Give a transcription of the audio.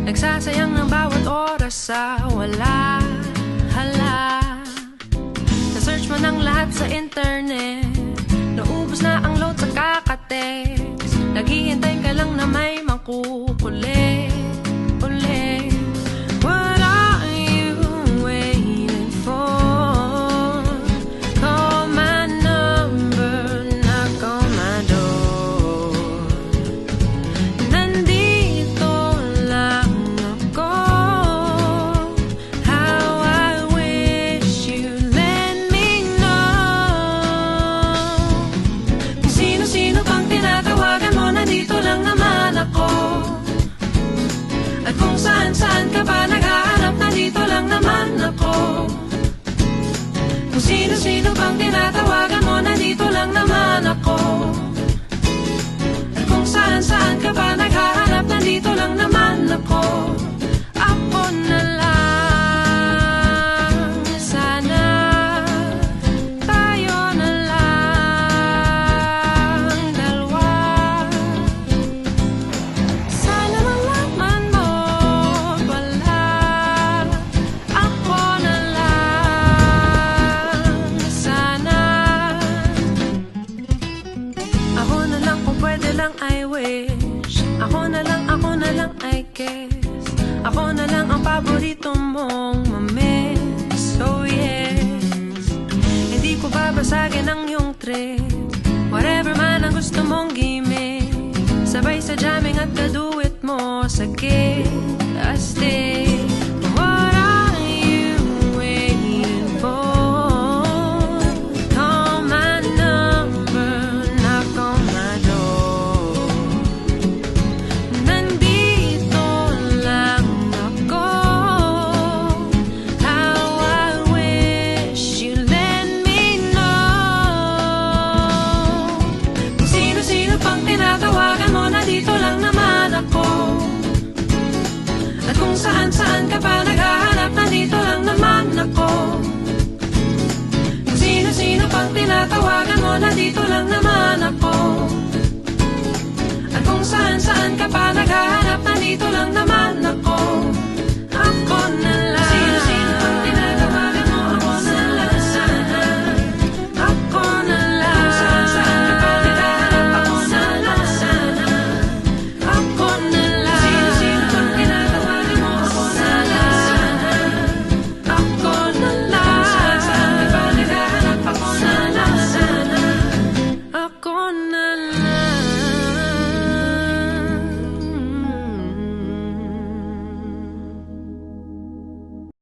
Nagsasayang ng bawat oras sa wala, hala. Na-search mo ng lahat sa internet, naubos na ang load sa kakatext. Naghihintay ka lang na may makukulit ulit. What are you waiting for? Call my number, knock on my door. Nandito lang ako. How I wish you'd let me know. Kung sino-sino pang tinatawagan mo, nandito lang naman ako. At kung saan-saan ka pa naghahanap, nandito lang naman ako. Kung sino-sino pang tinatawagan mo, nandito lang naman ako. At kung saan-saan ka pa naghahanap, nandito lang naman ako. Ako na lang, sana tayo na lang dalawa. Sana malaman mo pala, ako na lang, sana. Ako na lang kung pwede lang, I wish. Ako na lang I guess. Ako na lang ang paborito mong mamiss. Oh yes, hindi ko babasagin ang iyong trip. Whatever man ang gusto mong gimmick, sabay sa jamming at kaduit mo sa gig, astig. What are you waiting for? Call my number, knock on my door. Nandito lang ako. How I wish you let me know. Kung sino-sino pang tinatawagan mo, nandito lang naman ako. At kung saan-saan ka pa naghahanap, nandito lang naman ako. Kung sino-sino pang tinatawagan mo, nandito lang naman ako. At kung saan-saan ka pa naghahanap, nandito lang naman